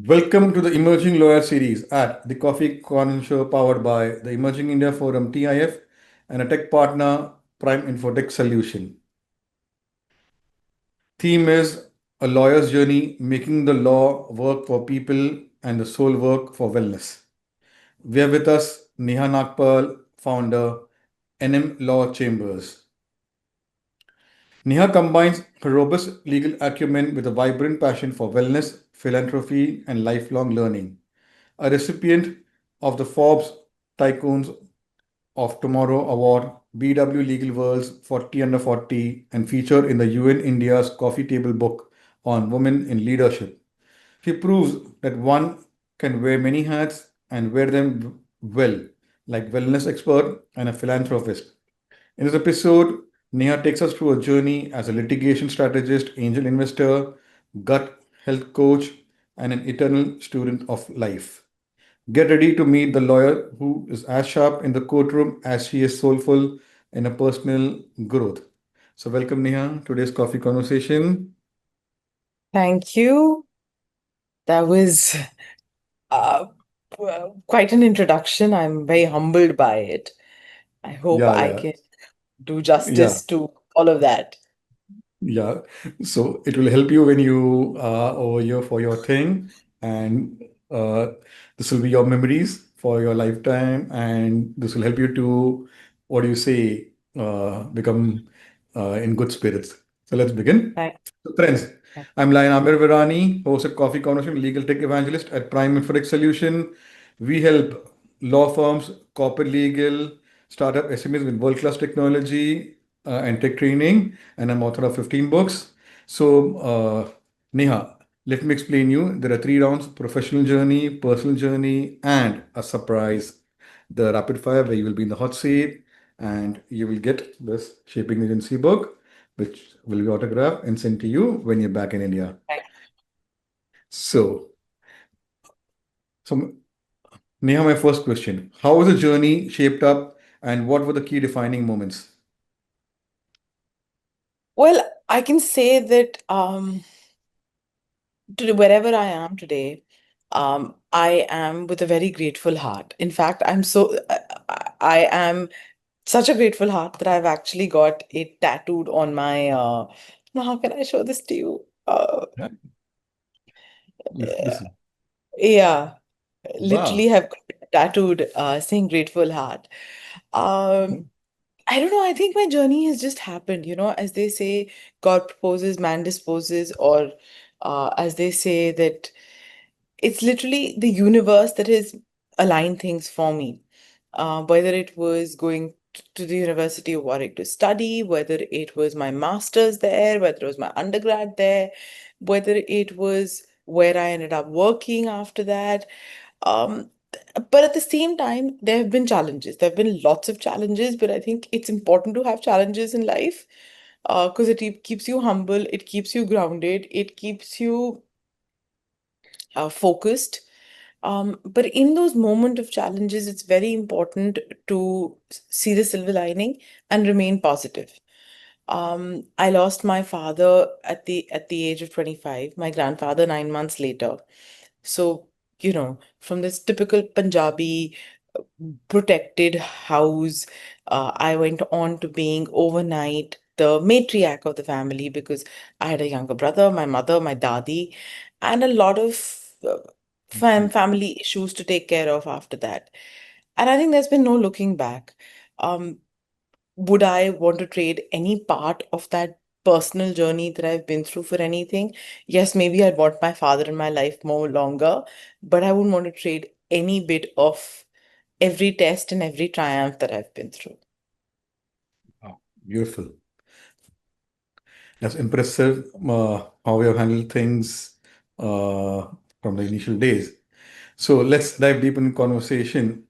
Welcome to the Emerging Lawyer series at the Coffee Corner Show powered by the Emerging India Forum TIF and a tech partner Prime Infotech Solution. Theme is a lawyer's journey, making the law work for people and the soul work for wellness. We have with us Neeha Nagpal, founder, NM Law Chambers. Neha combines her robust legal acumen with a vibrant passion for wellness, philanthropy, and lifelong learning. A recipient of the Forbes Tycoons of Tomorrow Award, BW Legal World's 40 Under 40, and featured in the UN India's Coffee Table book on women in leadership. She proves that one can wear many hats and wear them well, like wellness expert and a philanthropist. In this episode, Neha takes us through a journey as a litigation strategist, angel investor, gut health coach, and an eternal student of life. Get ready to meet the lawyer who is as sharp in the courtroom as she is soulful in her personal growth. So, welcome, Neha, to today's coffee conversation. Thank you. That was uh, quite an introduction. I'm very humbled by it. I hope Yeah, I yeah, can do yeah. justice to all of that. Yeah, so it will help you when you are over here for your thing, and uh, this will be your memories for your lifetime, and this will help you to, what do you say, become in good spirits. So let's begin. Thank, So friends, thank- I'm Lion Amir Virani, host at Coffee Conversation, legal tech evangelist at Prime Infotech Solution. We help law firms, corporate legal, startup SMEs with world-class technology and tech training, and I'm author of 15 books. So, Neha, let me explain you. There are three rounds: professional journey, personal journey, and a surprise. The rapid fire, where you will be in the hot seat and you will get this Shaping Agency book, which will be autographed and sent to you when you're back in India. thank- So, so Neha, my first question: how was the journey shaped up, and what were the key defining moments? Well, I can say that to wherever I am today, I am with a very grateful heart. In fact, I am such a grateful heart that I've actually got it tattooed on my. Now, how can I show this to you? Yeah, listen. Yeah, literally Wow. have got tattooed saying grateful heart. Um, I don't know, I think my journey has just happened, as they say, God proposes, man disposes, or as they say that it's literally the universe that has aligned things for me. Whether it was going to the University of Warwick to study, whether it was my master's there, whether it was my undergrad there, whether it was where I ended up working after that. Um, but at the same time, there have been challenges. There have been lots of challenges, but I think it's important to have challenges in life because it keeps you humble, it keeps you grounded, it keeps you focused. But in those moments of challenges, it's very important to see the silver lining and remain positive. I lost my father at the age of 25, my grandfather 9 months later. So, from this typical Punjabi protected house, I went on to being overnight the matriarch of the family because I had a younger brother, my mother, my dadi, and a lot of family issues to take care of after that. And I think there's been no looking back. Um, would I want to trade any part of that personal journey that I've been through for anything? Yes, maybe I'd want my father in my life more longer, but I wouldn't want to trade any bit of every test and every triumph that I've been through. Wow. Beautiful. That's impressive how you have handled things uh, from the initial days. So let's dive deep in conversation.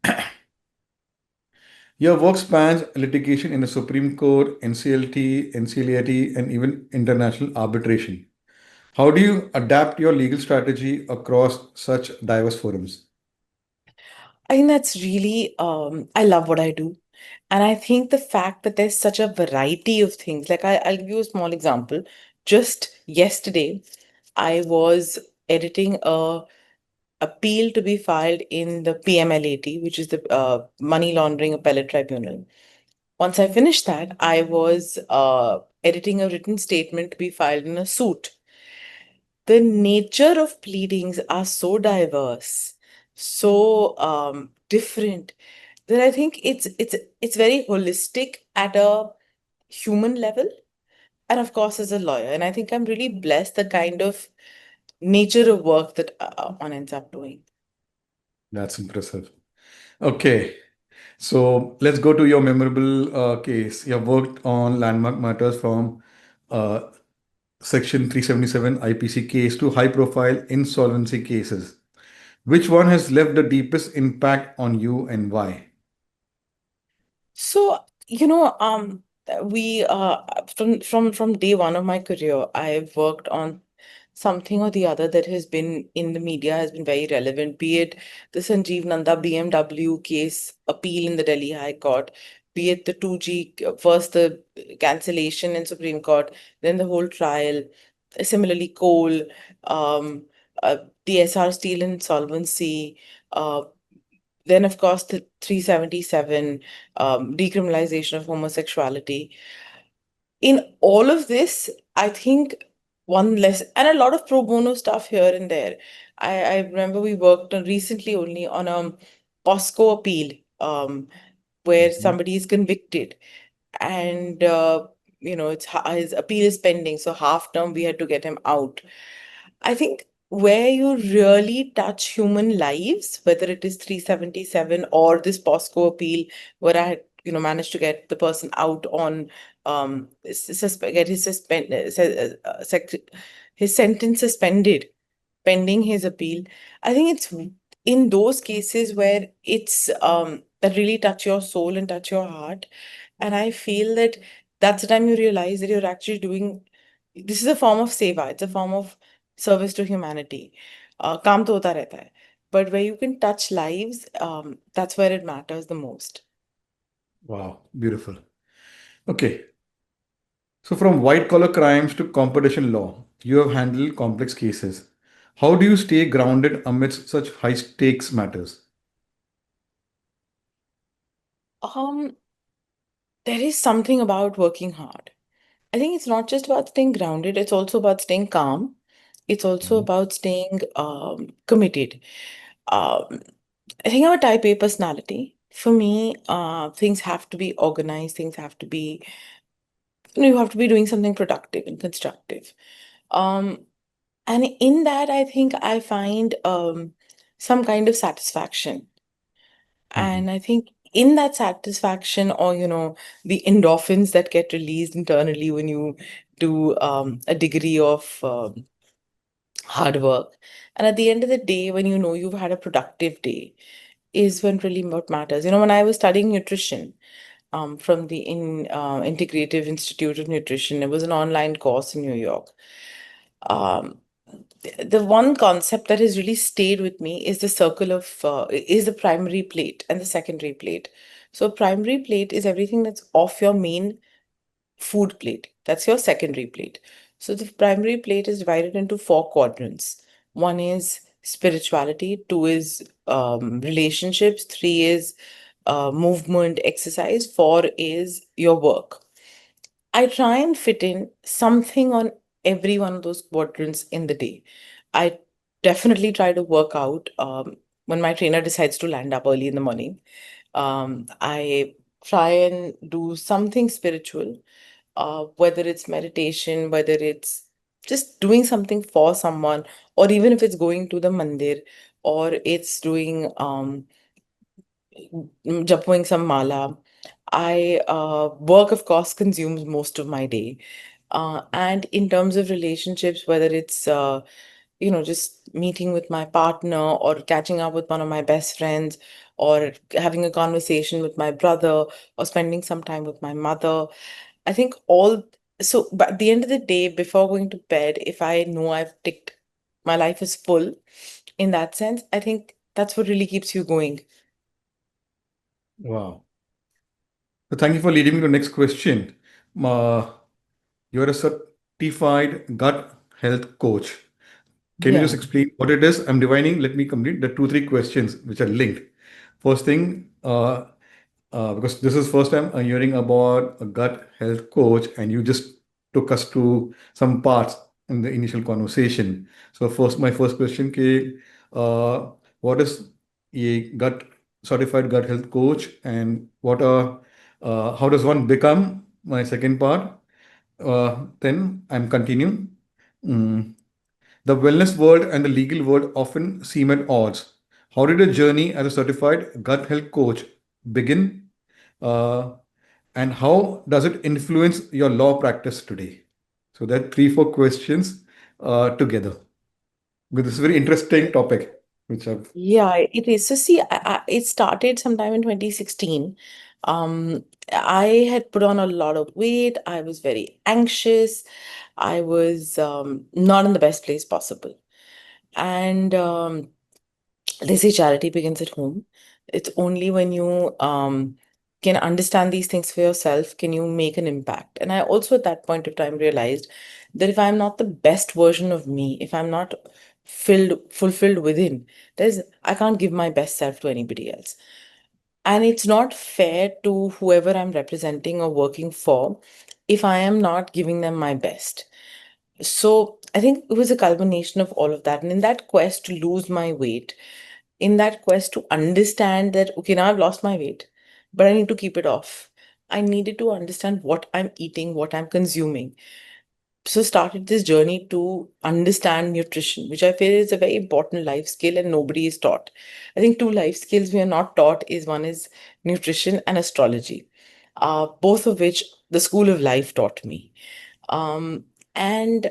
Your work spans litigation in the Supreme Court, NCLT, NCLAT, and even international arbitration. How do you adapt your legal strategy across such diverse forums? I think that's really, I love what I do. And I think the fact that there's such a variety of things, like I'll give you a small example. Just yesterday, I was editing a appeal to be filed in the PMLAT, which is the Money Laundering Appellate Tribunal. Once I finished that, I was editing a written statement to be filed in a suit. The nature of pleadings are so diverse, so different, that I think it's very holistic at a human level, and of course as a lawyer. And I think I'm really blessed the kind of nature of work that one ends up doing. That's impressive. Okay, so let's go to your memorable case. You have worked on landmark matters from uh, Section 377 IPC case to high profile insolvency cases. Which one has left the deepest impact on you and why? So, we from day one of my career, I've worked on something or the other that has been in the media, has been very relevant, be it the Sanjeev Nanda BMW case appeal in the Delhi High Court, be it the 2G, first the cancellation in Supreme Court, then the whole trial. Similarly, coal, um, uh, the SR Steel insolvency, uh, then, of course, the 377, decriminalization of homosexuality. In all of this, I think one less, and a lot of pro bono stuff here and there. I remember we worked on recently only on a POSCO appeal, where Mhm. somebody is convicted, and his appeal is pending. So half term we had to get him out. I think where you really touch human lives, whether it is 377 or this POSCO appeal, where I had, managed to get the person out on get his his sentence suspended pending his appeal. I think it's in those cases where it's that really touch your soul and touch your heart. And I feel that that's the time you realize that you're actually doing this is a form of seva, it's a form of service to humanity. काम तो होता रहता है. But where you can touch lives, that's where it matters the most. Wow, beautiful. Okay, so from white collar crimes to competition law, you have handled complex cases. How do you stay grounded amidst such high stakes matters? Um, there is something about working hard. I think it's not just about staying grounded, it's also about staying calm. It's also Mhm. about staying committed. Um, I think I'm a type A personality. For me, things have to be organized, things have to be, you have to be doing something productive and constructive. Um, and in that, I think I find some kind of satisfaction. Mhm. And I think in that satisfaction, or, the endorphins that get released internally when you do a degree of hard work. And at the end of the day, when you know you've had a productive day, is when really what matters. When I was studying nutrition from the Integrative Institute of Nutrition, it was an online course in New York. Um, the one concept that has really stayed with me is the circle of is the primary plate and the secondary plate. So primary plate is everything that's off your main food plate. That's your secondary plate. So the primary plate is divided into four quadrants. One is spirituality, two is relationships, three is movement, exercise, four is your work. I try and fit in something on every one of those quadrants in the day. I definitely try to work out when my trainer decides to land up early in the morning. I try and do something spiritual, whether it's meditation, whether it's just doing something for someone, or even if it's going to the mandir, or it's doing japping some mala. I work, of course, consumes most of my day. And in terms of relationships, whether it's just meeting with my partner or catching up with one of my best friends or having a conversation with my brother or spending some time with my mother, I think all so but at the end of the day, before going to bed, if I know I've ticked my life is full in that sense, I think that's what really keeps you going. Wow. So thank you for leading me to the next question. Uh, you're a certified gut health coach. Can you just Yeah. explain what it is? I'm dividing, let me complete the two, three questions which are linked. First thing, because this is first time I'm hearing about a gut health coach, and you just took us to some parts in the initial conversation. So first, my first question came, what is a gut certified gut health coach, and how does one become? My second part. Then I'm continuing. Mm. The wellness world and the legal world often seem at odds. How did your journey as a certified gut health coach begin? Uh, and how does it influence your law practice today? So there are three, four questions together. Because this is a very interesting topic, which I've. Yeah, it is. So see, it started sometime in 2016. I had put on a lot of weight. I was very anxious. I was not in the best place possible. And they say charity begins at home. It's only when you can understand these things for yourself can you make an impact. And I also at that point of time realized that if I'm not the best version of me, if I'm not fulfilled within, there's I can't give my best self to anybody else. And it's not fair to whoever I'm representing or working for if I am not giving them my best. So I think it was a culmination of all of that. And in that quest to lose my weight, in that quest to understand that, okay, now I've lost my weight, but I need to keep it off. I needed to understand what I'm eating, what I'm consuming. So started this journey to understand nutrition, which I feel is a very important life skill and nobody is taught. I think two life skills we are not taught is one is nutrition and astrology, both of which the school of life taught me. Um, and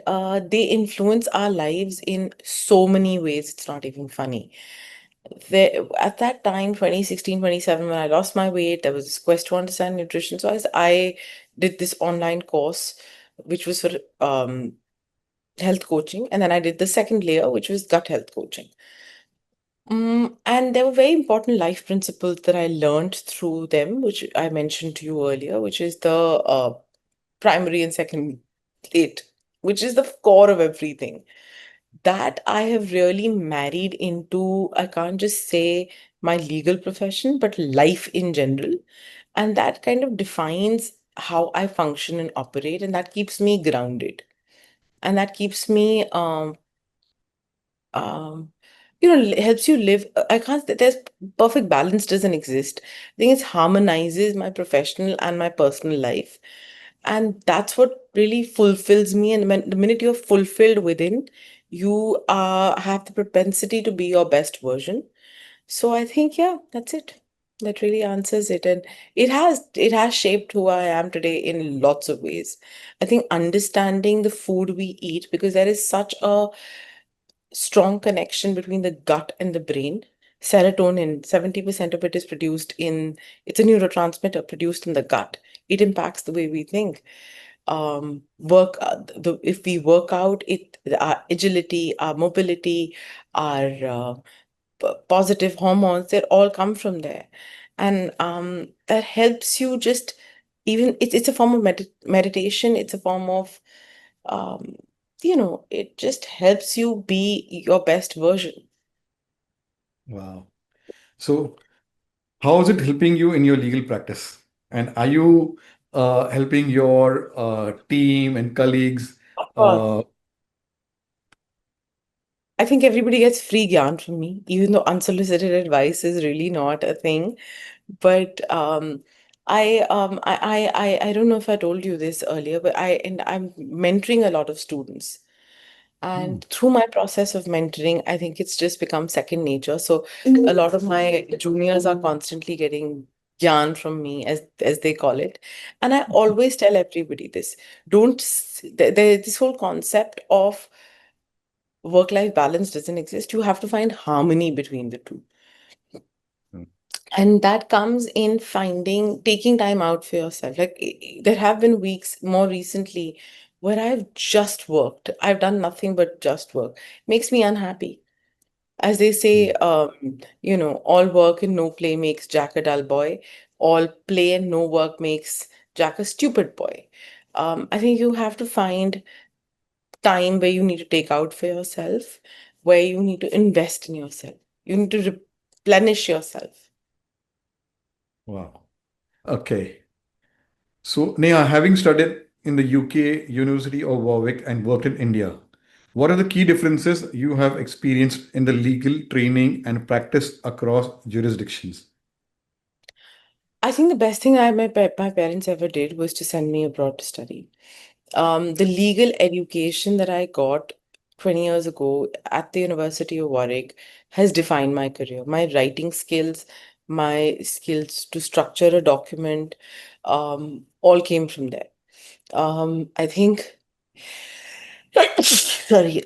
they influence our lives in so many ways. It's not even funny. At that time, 2016, 27, when I lost my weight, there was this quest to understand nutrition. So I did this online course, which was for health coaching. And then I did the second layer, which was gut health coaching. And there were very important life principles that I learned through them, which I mentioned to you earlier, which is the primary and second plate, which is the core of everything. That I have really married into, I can't just say my legal profession, but life in general. And that kind of defines how I function and operate, and that keeps me grounded. And that keeps me um helps you live. I can't there's perfect balance doesn't exist. I think it harmonizes my professional and my personal life, and that's what really fulfills me. And when the minute you're fulfilled within, you have the propensity to be your best version. So I think, yeah, that's it. That really answers it. And it has shaped who I am today in lots of ways. I think understanding the food we eat, because there is such a strong connection between the gut and the brain. Serotonin, 70% of it is produced in, it's a neurotransmitter produced in the gut. It impacts the way we think. If we work out, our agility, our mobility, our positive hormones, they all come from there. And that helps you just, even it's a form of meditation, it's a form of um, it just helps you be your best version. Wow. So, how is it helping you in your legal practice? And are you helping your team and colleagues? Of course. Uh, I think everybody gets free gyan from me, even though unsolicited advice is really not a thing. But I don't know if I told you this earlier, but I'm mentoring a lot of students. hmm, And through my process of mentoring, I think it's just become second nature. So a lot of my juniors are constantly getting gyan from me, as they call it. And I always tell everybody this. Don't this whole concept of work-life balance doesn't exist. You have to find harmony between the two. hmm, And that comes in taking time out for yourself. Like there have been weeks more recently where I've just worked. I've done nothing but just work. Makes me unhappy. As they say, hmm. all work and no play makes Jack a dull boy. All play and no work makes Jack a stupid boy. I think you have to find time where you need to take out for yourself, where you need to invest in yourself. You need to replenish yourself. Wow. Okay. So, Neha, having studied in the UK, University of Warwick, and worked in India, what are the key differences you have experienced in the legal training and practice across jurisdictions? I think the best thing my parents ever did was to send me abroad to study. The legal education that I got 20 years ago at the University of Warwick has defined my career. My writing skills, my skills to structure a document, all came from there. I think, sorry,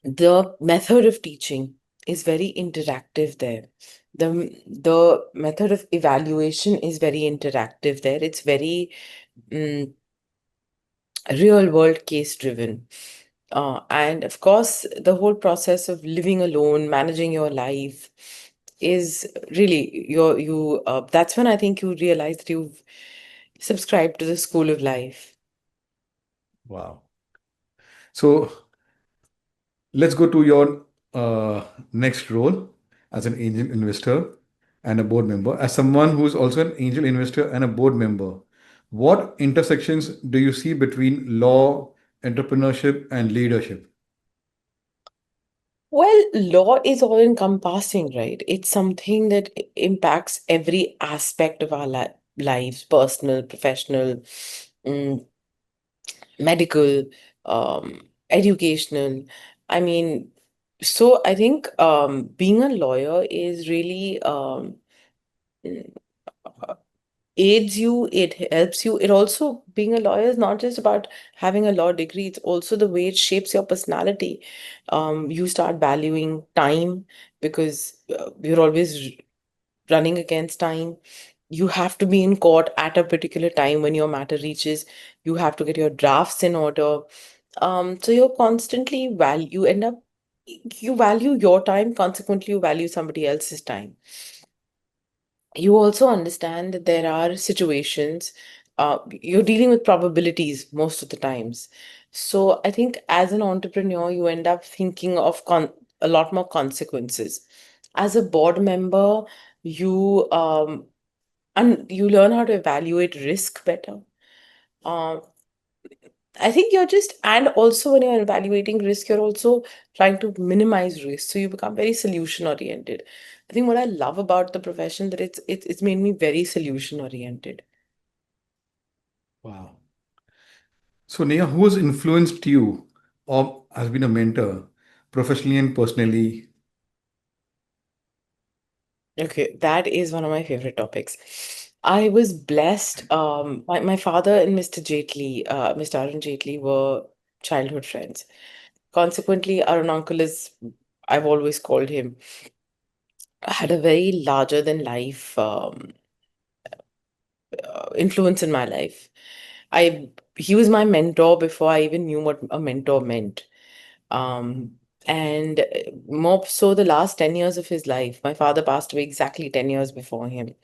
the method of teaching is very interactive there. The method of evaluation is very interactive there. It's very mm, real world case driven. And of course, the whole process of living alone, managing your life is really that's when I think you realize that you've subscribed to the school of life. Wow. So, let's go to your next role as an angel investor and a board member. As someone who is also an angel investor and a board member, what intersections do you see between law, entrepreneurship, and leadership? Well, law is all encompassing, right? It's something that impacts every aspect of our lives, personal, professional, mm, medical, educational. I mean, so I think being a lawyer is really mm, aids you, it helps you. It also, being a lawyer is not just about having a law degree, it's also the way it shapes your personality. You start valuing time because you're always running against time. You have to be in court at a particular time when your matter reaches. You have to get your drafts in order. So you're constantly you end up, you value your time, consequently, you value somebody else's time. You also understand that there are situations, you're dealing with probabilities most of the times. So I think as an entrepreneur, you end up thinking of a lot more consequences. As a board member, you and you learn how to evaluate risk better. Um, I think you're just, and also when you're evaluating risk, you're also trying to minimize risk. So you become very solution oriented. I think what I love about the profession that it's made me very solution oriented. Wow. So, Neha, who has influenced you or has been a mentor professionally and personally? Okay, that is one of my favorite topics. I was blessed. My father and Mr. Jaitley, Mr. Arun Jaitley, were childhood friends. Consequently, Arun uncle is, I've always called him, had a very larger than life influence in my life. I He was my mentor before I even knew what a mentor meant. Um, and more so the last 10 years of his life. My father passed away exactly 10 years before him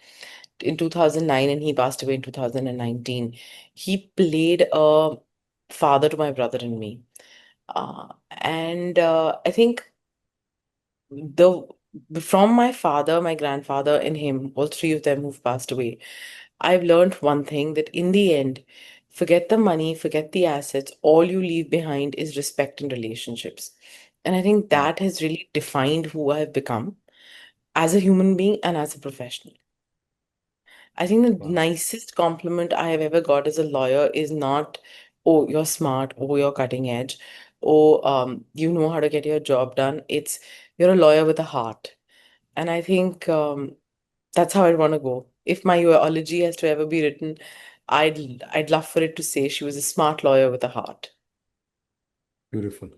in 2009, and he passed away in 2019. He played a father to my brother and me. And I think the from my father, my grandfather, and him, all three of them who've passed away, I've learned one thing, that in the end, forget the money, forget the assets, all you leave behind is respect and relationships. And I think Wow. that has really defined who I've become as a human being and as a professional. I think the Wow. nicest compliment I have ever got as a lawyer is not, oh, you're smart, oh, you're cutting edge, oh, you know how to get your job done. It's, you're a lawyer with a heart. And I think that's how I'd want to go. If my eulogy has to ever be written, I'd love for it to say she was a smart lawyer with a heart. Beautiful.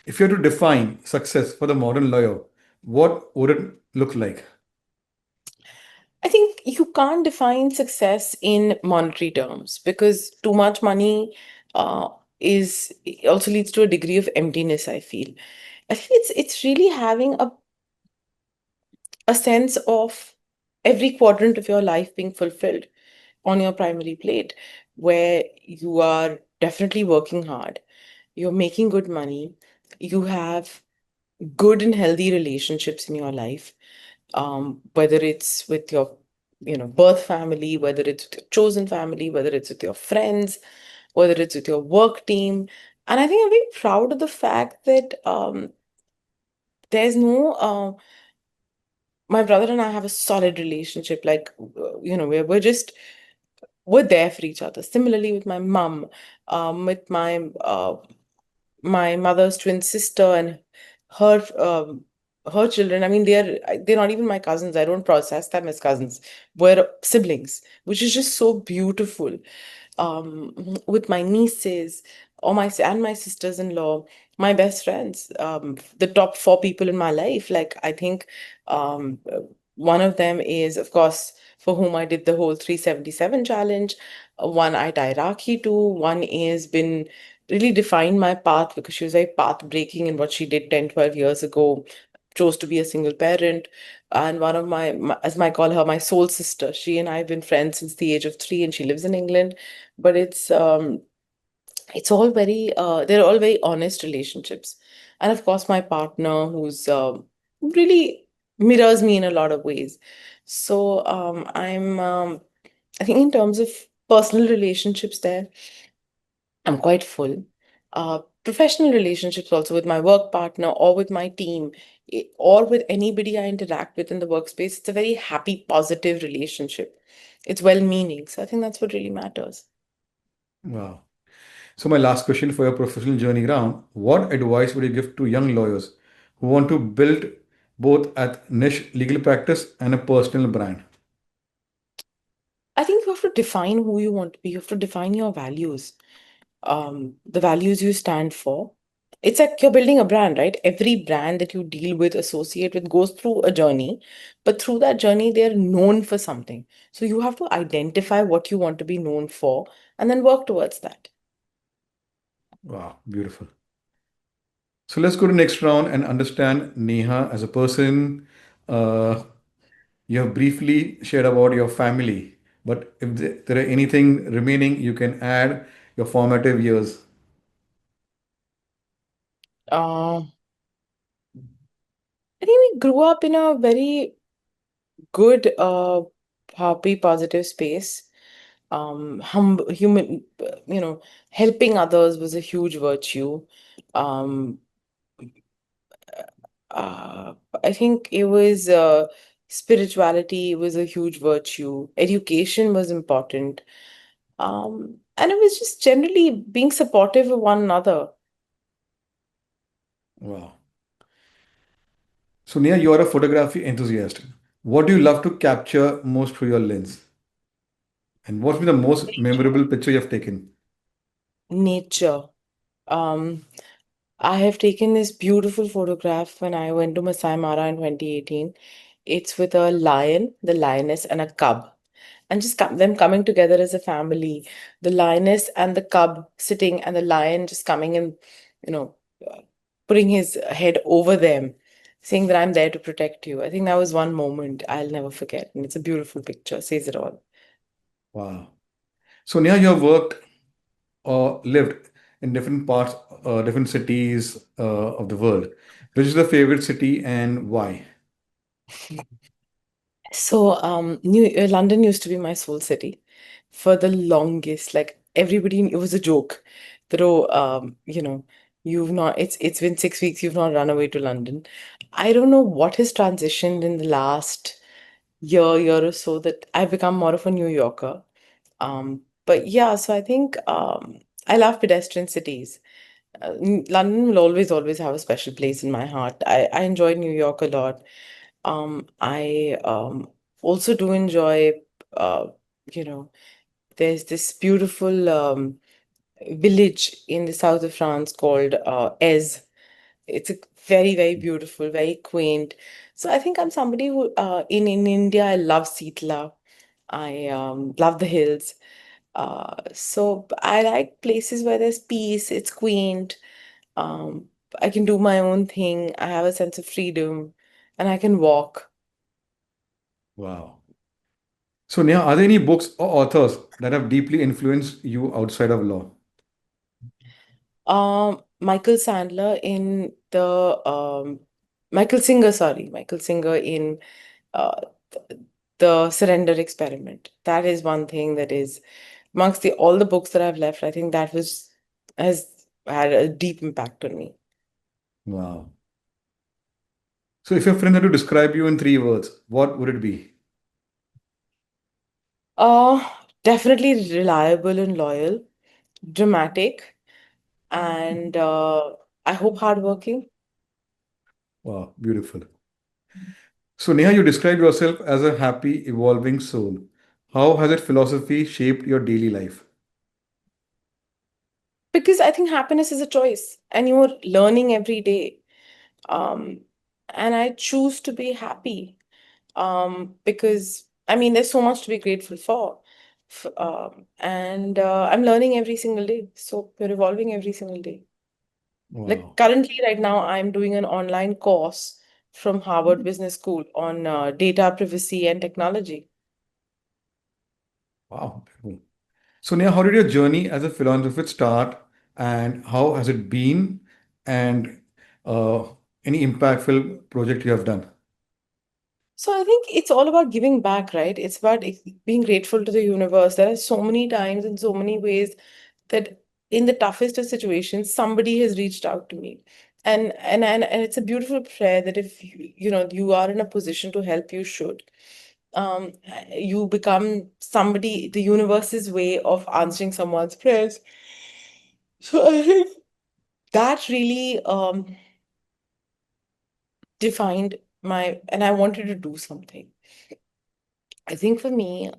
If you had to define success for the modern lawyer, what would it look like? I think you can't define success in monetary terms because too much money uh, is also leads to a degree of emptiness, I feel. I think it's really having a sense of every quadrant of your life being fulfilled on your primary plate. where you are definitely working hard, you're making good money, you have good and healthy relationships in your life, whether it's with your birth family, whether it's with your chosen family, whether it's with your friends, whether it's with your work team. And I think I'm very proud of the fact that there's no my brother and I have a solid relationship. Like, we're there for each other. Similarly with my mom, with my mother's twin sister and her her children. I mean, they're not even my cousins. I don't process them as cousins. We're siblings, which is just so beautiful. With my nieces or my sisters-in-law, my best friends, the top four people in my life. Like, I think one of them is, of course, for whom I did the whole 377 challenge. One I tie Rakhi to. One is been really defined my path because she was very path breaking in what she did 10, 12 years ago, chose to be a single parent. And one of as I call her, my soul sister. She and I have been friends since the age of 3, and she lives in England. But it's all very they're all very honest relationships. And of course, my partner, who's really mirrors me in a lot of ways. So I think in terms of personal relationships, there I'm quite full. Professional relationships also with my work partner or with my team, or with anybody I interact with in the workspace. It's a very happy, positive relationship. It's well-meaning. So I think that's what really matters. Wow. So, my last question for your professional journey round: what advice would you give to young lawyers who want to build both a niche legal practice and a personal brand? I think you have to define who you want to be. You have to define your values, the values you stand for. It's like you're building a brand, right? Every brand that you deal with, associate with, goes through a journey, but through that journey, they're known for something. So you have to identify what you want to be known for and then work towards that. Wow, beautiful. So, let's go to next round and understand Neha as a person. Uh, you have briefly shared about your family, but if there are anything remaining, you can add your formative years. Uh, I think we grew up in a very good, happy, positive space. Human, helping others was a huge virtue. Um, uh, I think it was spirituality was a huge virtue. Education was important. And it was just generally being supportive of one another. Wow. So, Neha, you are a photography enthusiast. What do you love to capture most through your lens? And what's been the most memorable picture you have taken? Nature. Um, I have taken this beautiful photograph when I went to Masai Mara in 2018. It's with a lion, the lioness, and a cub. And just them coming together as a family. The lioness and the cub sitting, and the lion just coming and, you know, uh, putting his head over them, saying that I'm there to protect you. I think that was one moment I'll never forget. And it's a beautiful picture, says it all. Wow. So, Neha, you have worked or lived in different parts, different cities of the world. Which is the favorite city and why? So, London used to be my soul city for the longest. Like everybody, it was a joke that you've not. It's been 6 weeks. You've not run away to London. I don't know what has transitioned in the last year or so that I've become more of a New Yorker. But yeah, so I think I love pedestrian cities. London will always have a special place in my heart. I enjoy New York a lot. I also do enjoy, uh, you know, there's this beautiful village in the south of France called Ez. It's a very beautiful, very quaint. So I think I'm somebody who, in India, I love Sitla. I love the hills. So I like places where there's peace, it's quaint. Um, I can do my own thing. I have a sense of freedom, and I can walk. Wow. So, Neha, are there any books or authors that have deeply influenced you outside of law? Michael Sandler in the Michael Singer, sorry, Michael Singer in uh, the Surrender Experiment. That is one thing that is amongst the all the books that I've left. I think that was has had a deep impact on me. Wow. So, if your friend had to describe you in three words, what would it be? Uh, Definitely reliable and loyal, dramatic, and I hope hardworking. Wow, beautiful. So, Neha, you describe yourself as a happy, evolving soul. How has that philosophy shaped your daily life? Because I think happiness is a choice, and you're learning every day. Um, and I choose to be happy because I mean, there's so much to be grateful for. And I'm learning every single day. So we're evolving every single day. Like Wow. currently, right now, I'm doing an online course from Harvard Business School on data privacy and technology. Wow. Beautiful. So, Neha, how did your journey as a philanthropist start and how has it been? And uh, any impactful project you have done? So I think it's all about giving back, right? It's about being grateful to the universe. There are so many times in so many ways that in the toughest of situations, somebody has reached out to me. And it's a beautiful prayer that if you are in a position to help, you should. Um, you become somebody, the universe's way of answering someone's prayers. So I think that really defined my, and I wanted to do something. I think for me,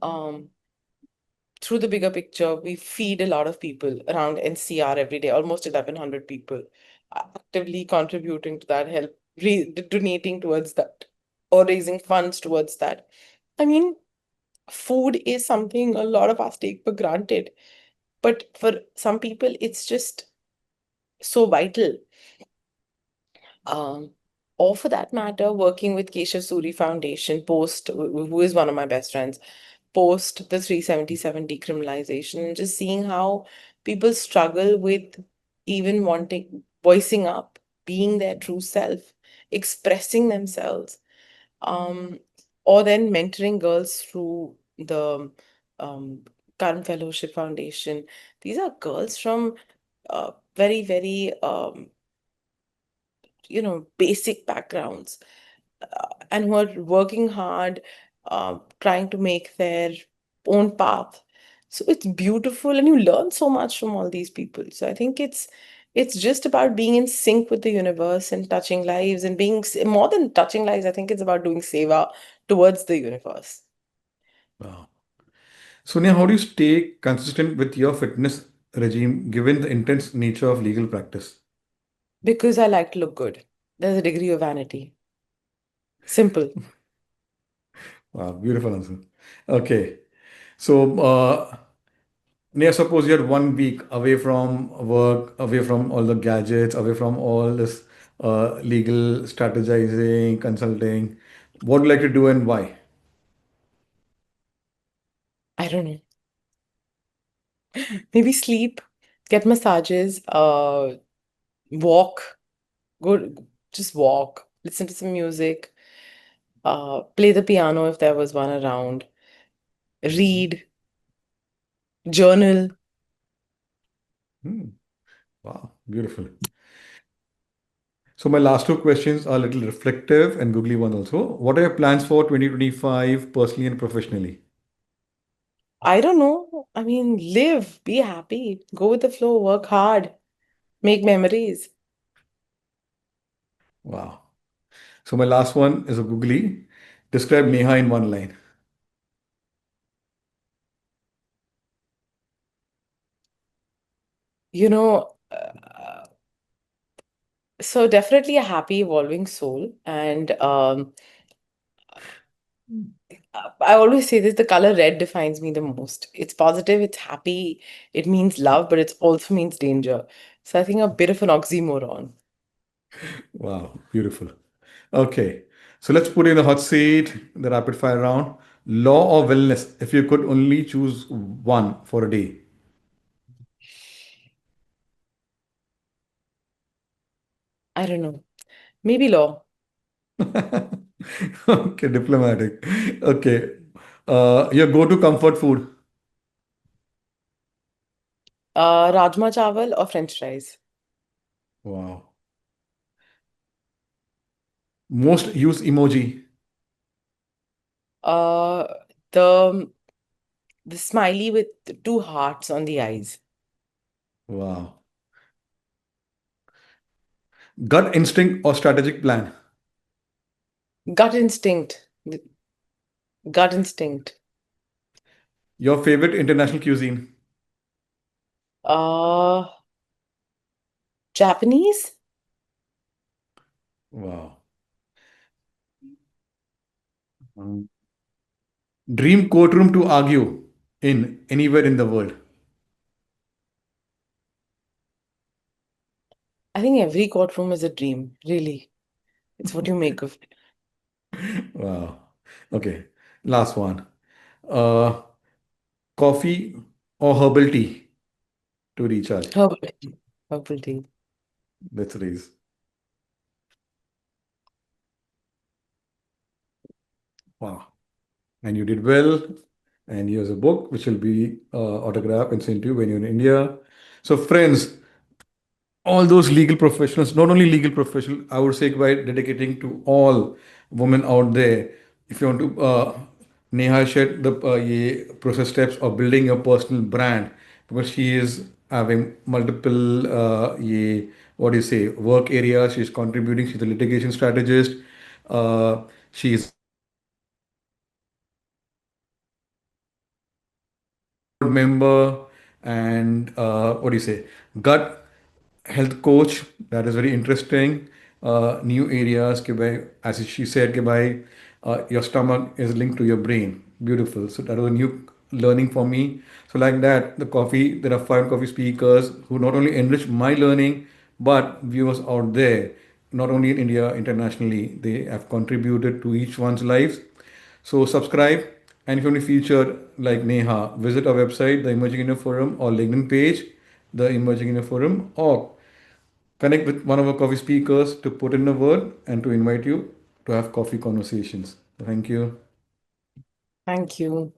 through the bigger picture, we feed a lot of people around NCR every day, almost 1,100 people actively contributing to that, help, donating towards that, or raising funds towards that. I mean, food is something a lot of us take for granted, but for some people, it's just so vital. Um, or for that matter, working with Keshav Suri Foundation post, who is one of my best friends, post the 377 decriminalization, and just seeing how people struggle with even wanting, voicing up, being their true self, expressing themselves, um, or then mentoring girls through the um, Current Fellowship Foundation. These are girls from very, very basic backgrounds, and who are working hard, trying to make their own path. So it's beautiful, and you learn so much from all these people. So I think it's just about being in sync with the universe and touching lives, and being more than touching lives. I think it's about doing seva towards the universe. Wow. So, Neha, how do you stay consistent with your fitness regime given the intense nature of legal practice? Because I like to look good. There's a degree of vanity. Simple. Wow, beautiful answer. Okay. So, Neha, suppose you had 1 week away from work, away from all the gadgets, away from all this legal strategizing, consulting. What would you like to do and why? I don't know. Maybe sleep, get massages, walk, go just walk, listen to some music, play the piano if there was one around, read, journal. Hmm. Wow, beautiful. So my last two questions are a little reflective and googly one also. What are your plans for 2025 personally and professionally? I don't know. I mean, live, be happy, go with the flow, work hard, make memories. Wow. So my last one is a googly. Describe Neha in one line. You know, so definitely a happy, evolving soul. And I always say this, the color red defines me the most. It's positive, it's happy, it means love, but it also means danger. So I think a bit of an oxymoron. Wow, beautiful. Okay. So let's put in the hot seat, the rapid fire round. Law or wellness, if you could only choose one for a day. I don't know. Maybe law. Okay, diplomatic. Okay. Your go-to comfort food. Rajma chawal or French fries. Wow. Most used emoji. Uh, the the smiley with two hearts on the eyes. Wow. Gut instinct or strategic plan. Gut instinct. Gut instinct. Your favorite international cuisine. Uh, Japanese? Wow. Mm. Dream courtroom to argue in anywhere in the world. I think every courtroom is a dream, really. It's what you make of it. Wow. Okay. Last one. Uh, Coffee or herbal tea to recharge. Herbal tea. Herbal tea. Let's raise. Wow. And you did well. And here's a book which will be autographed and sent to you when you're in India. So, friends, all those legal professionals, not only legal professionals, I would say by dedicating to all women out there, if you want to, Neha shared the ye process steps of building your personal brand because she is having multiple, what do you say, work areas. She's contributing. She's a litigation strategist. She's a board member and what do you say, gut health coach. That is very interesting. New areas ke bhai, as she said ke bhai, your stomach is linked to your brain. Beautiful. So that was a new learning for me. So like that, the coffee, there are five coffee speakers who not only enrich my learning but viewers out there, not only in India, internationally, they have contributed to each one's lives. So subscribe, and if you want to feature like Neha, visit our website, the Emerging India Forum, or LinkedIn page, the Emerging India Forum, or connect with one of our coffee speakers to put in a word and to invite you to have coffee conversations. Thank you. Thank you.